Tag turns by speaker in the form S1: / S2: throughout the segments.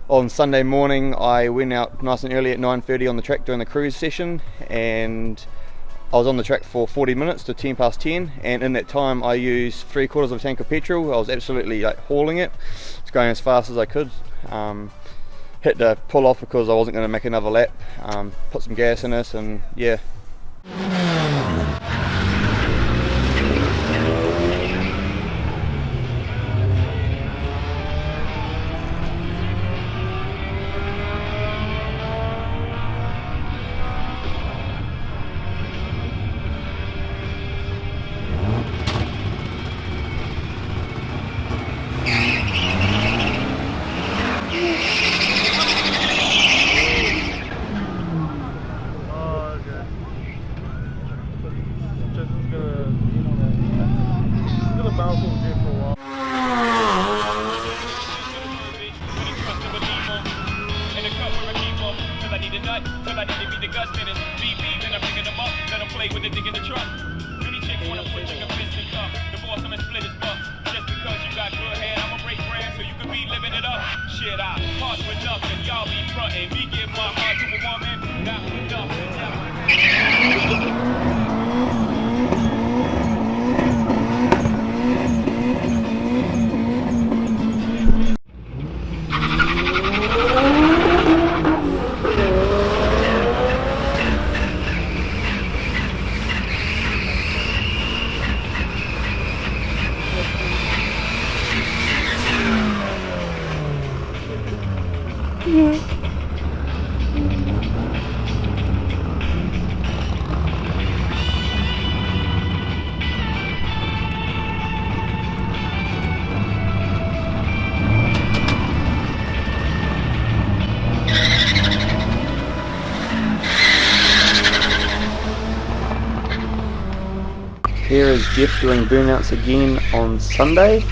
S1: On Sunday morning I went out nice and early at 9:30 on the track doing the cruise session, and I was on the track for 40 minutes to 10 past 10, and in that time I used 3/4 of a tank of petrol. I was absolutely hauling it. It's going as fast as I could. Had to pull off because I wasn't going to make another lap. Put some gas in it, and yeah. Here is Jeff doing burnouts again on Sunday.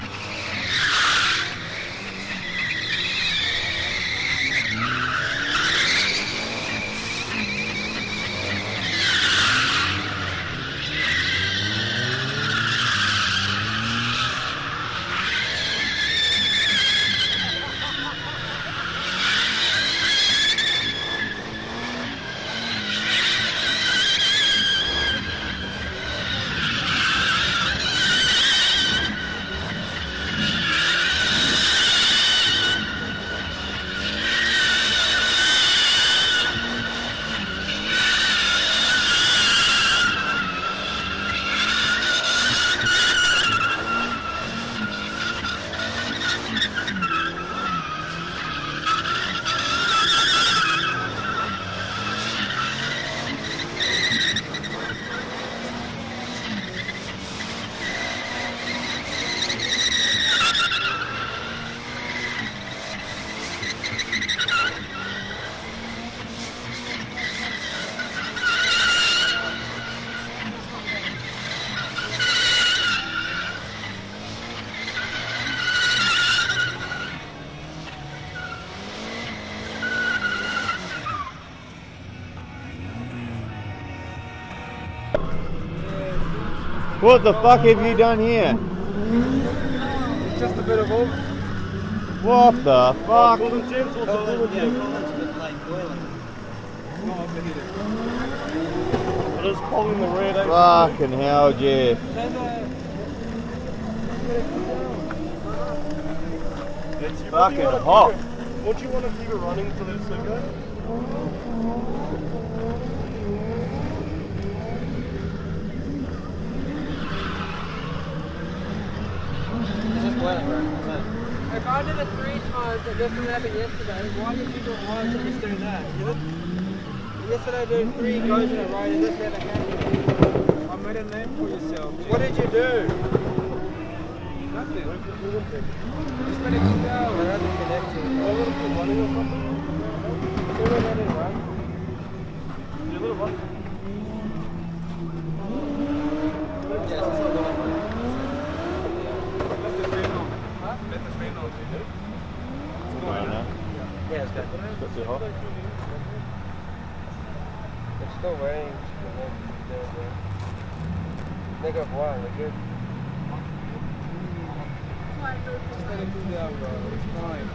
S1: What the fuck have you done here?
S2: Just a bit of all.
S1: What the fuck?
S2: It is pulling the red.
S1: Fucking hell, Jeff. It's fucking hot.
S2: Would you want to keep it running for the circuit?
S3: If I did it 3 times, it just didn't happen yesterday. Why did you do it once and just doing that? Yesterday doing 3 goes in a row and this never happened. I made a name for yourself. What did you do? Nothing. Just let it go. I hasn't connected.
S2: A little bit running or something?
S3: Do it let it run.
S2: You a little run?
S3: Yes, it's not going to yeah, it's good.
S1: It's too hot.
S3: It's still raining. -1, we're good. Just let it cool down, bro. It's fine.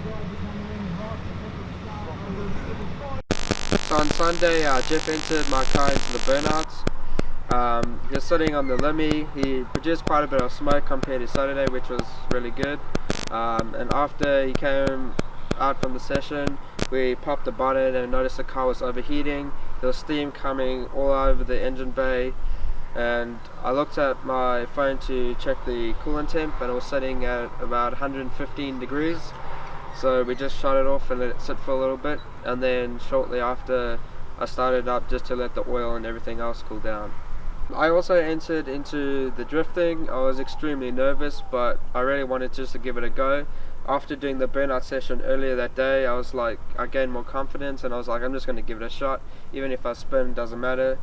S3: So on Sunday, Jeff entered my car into the Burnouts. He was sitting on the Limmy. He produced quite a bit of smoke compared to Saturday, which was really good. And after he came out from the session, we popped the bonnet and noticed the car was overheating. There was steam coming all over the engine bay, and I looked at my phone to check the coolant temp, and it was sitting at about 115 degrees. So we just shut it off and let it sit for a little bit, and then shortly after I started up just to let the oil and everything else cool down. I also entered into the drifting. I was extremely nervous, but I really wanted just to give it a go. After doing the burnout session earlier that day, I was like, I gained more confidence, and I was like, I'm just going to give it a shot. Even if I spin, it doesn't matter.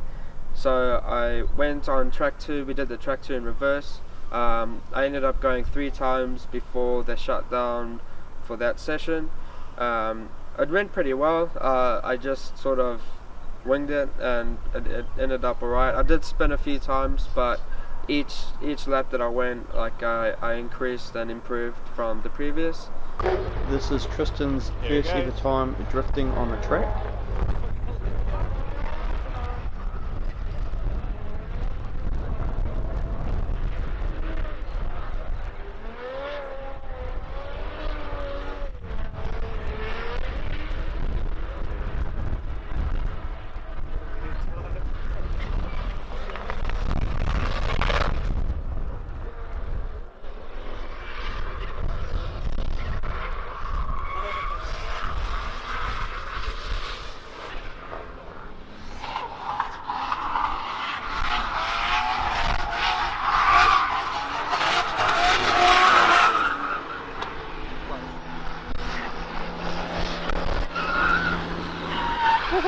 S3: So I went on track 2. We did the track 2 in reverse. I ended up going 3 times before they shut down for that session. It went pretty well. I just sort of winged it, and it ended up alright. I did spin a few times, but each lap that I went, like I increased and improved from the previous.
S1: This is Tristan's first ever time drifting on the track.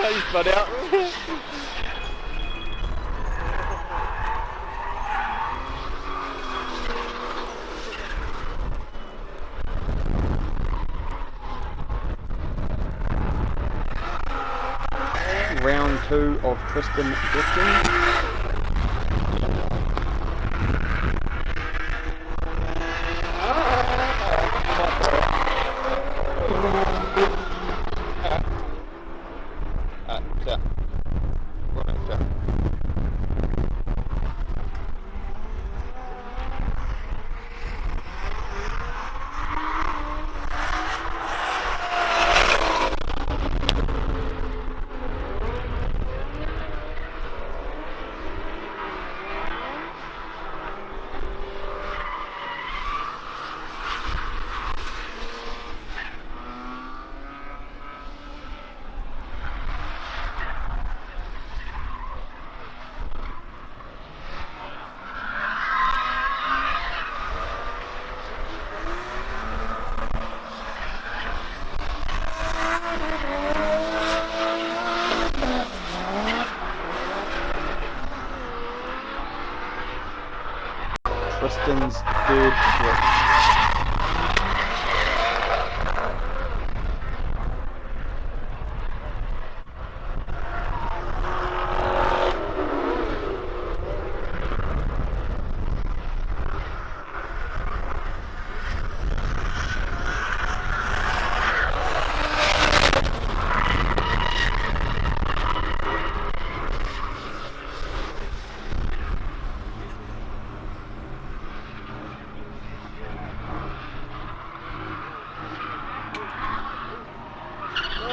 S2: You spun out.
S1: Round 2 of Tristan drifting. Tristan's third drift.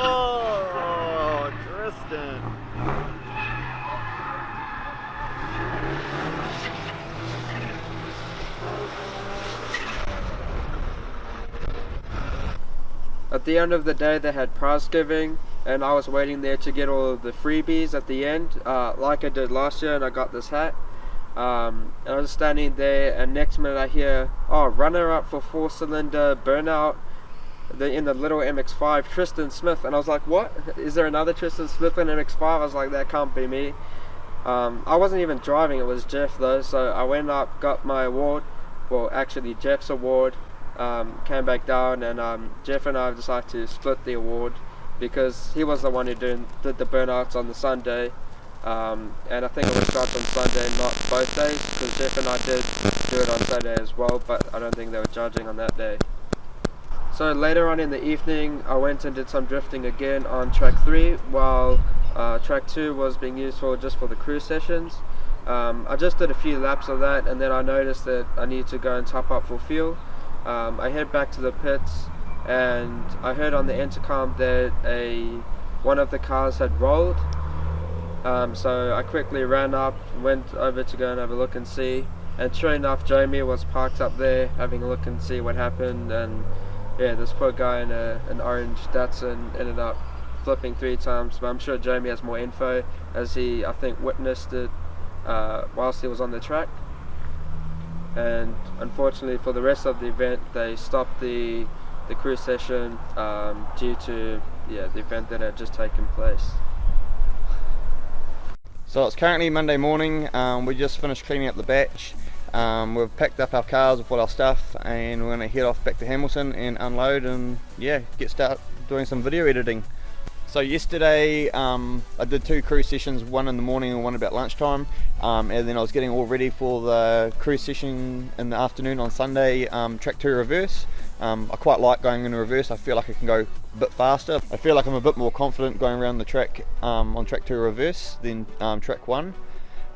S2: Oh, Tristan.
S3: At the end of the day, they had prize giving, and I was waiting there to get all of the freebies at the end, like I did last year, and I got this hat. And I was standing there, and next minute I hear, oh, runner up for 4-cylinder burnout in the little MX-5, Tristan Smith. And I was like, what? Is there another Tristan Smith in MX-5? I was like, that can't be me. I wasn't even driving, it was Jeff though, so I went up, got my award, well actually Jeff's award, came back down, and Jeff and I decided to split the award because he was the one who did the burnouts on the Sunday, and I think it was shot on Sunday, not both days, because Jeff and I did do it on Saturday as well, but I don't think they were judging on that day.
S4: So later on in the evening, I went and did some drifting again on track 3, while track 2 was being used just for the cruise sessions. I just did a few laps of that, and then I noticed that I need to go and top up for fuel. I head back to the pits, and I heard on the intercom that one of the cars had rolled. So I quickly ran up, went over to go and have a look and see, and sure enough, Jamie was parked up there having a look and see what happened. And yeah, this poor guy in an orange Datsun ended up flipping 3 times, but I'm sure Jamie has more info, as he, I think, witnessed it whilst he was on the track. And unfortunately for the rest of the event, they stopped the cruise session due to the event that had just taken place.
S1: So it's currently Monday morning. We just finished cleaning up the batch. We've packed up our cars with all our stuff, and we're going to head off back to Hamilton and unload and get started doing some video editing. So yesterday I did 2 cruise sessions, one in the morning and one about lunchtime, and then I was getting all ready for the cruise session in the afternoon on Sunday, track 2 reverse. I quite like going in reverse. I feel like I can go a bit faster. I feel like I'm a bit more confident going around the track on track 2 reverse than track 1.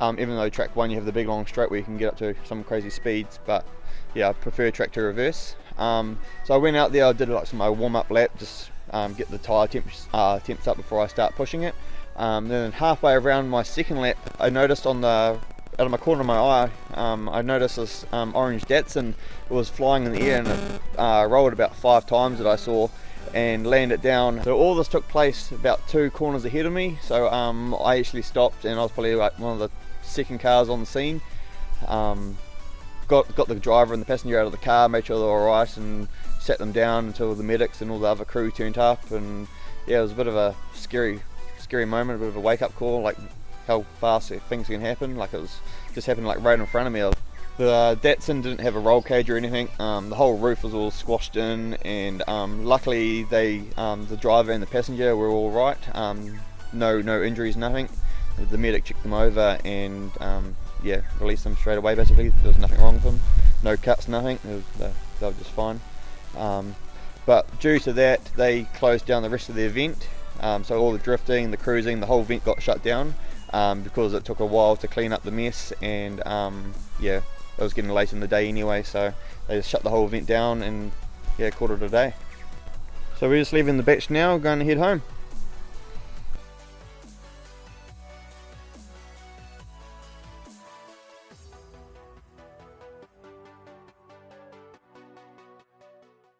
S1: Even though track 1 you have the big long straight where you can get up to some crazy speeds, but yeah, I prefer track 2 reverse. So I went out there, I did like my warm-up lap, just get the tyre temps up before I start pushing it. Then halfway around my second lap, I noticed out of my corner of my eye, I noticed this orange Datsun. It was flying in the air, and it rolled about 5 times that I saw and landed down. So all this took place about 2 corners ahead of me, so I actually stopped, and I was probably like one of the second cars on the scene. Got the driver and the passenger out of the car, made sure they were alright, and sat them down until the medics and all the other crew turned up. And yeah, it was a bit of a scary moment, a bit of a wake-up call, like how fast things can happen. Like it was just happened like right in front of me. The Datsun didn't have a roll cage or anything. The whole roof was all squashed in, and luckily the driver and the passenger were all right. No injuries, nothing. The medic checked them over and released them straight away. Basically, there was nothing wrong with them, no cuts, nothing. They were just fine. But due to that, they closed down the rest of the event. So all the drifting, the cruising, the whole event got shut down because it took a while to clean up the mess, and it was getting late in the day anyway. So they just shut the whole event down and called it a day. So we're just leaving the batch now, going to head home.